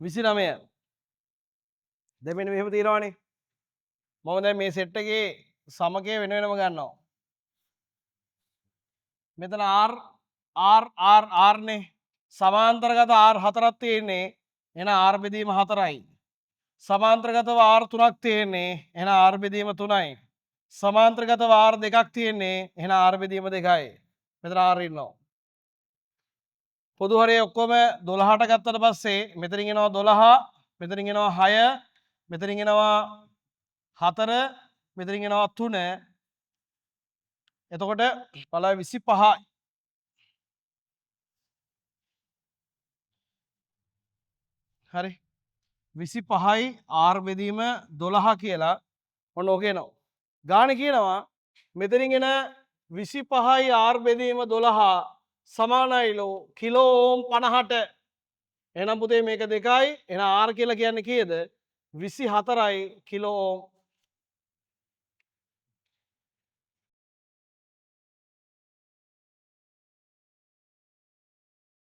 29 දෙවෙනි මෙහෙම තියෙනවානේ මම දැන් මේ සෙට් එකේ සමකය වෙන වෙනම ගන්නවා මෙතන R නේ සමාන්තරගත R හතරක් තියෙන්නේ එහෙනම් R බෙදීම 4යි සමාන්තරගතව R 3ක් තියෙන්නේ එහෙනම් R බෙදීම 3යි සමාන්තරගතව R 2ක් තියෙන්නේ එහෙනම් R බෙදීම 2යි මෙතන R ඉන්නවා පොදු හරය ඔක්කොම 12ට ගත්තට පස්සේ මෙතනින් එනවා 12 මෙතනින් එනවා 6 මෙතනින් එනවා 4 මෙතනින් එනවා 3 එතකොට බලය 25යි හරි 25යි R බෙදීම 12 කියලා ඔන්න ඕක එනවා ගාන කියනවා මෙතනින් එන 25යි R බෙදීම 12 සමානයිලු කිලෝ ඕම් 50ට එහෙනම් පුතේ මේක 2යි එහෙනම් R කියලා කියන්නේ කීයද 24යි කිලෝ ඕම්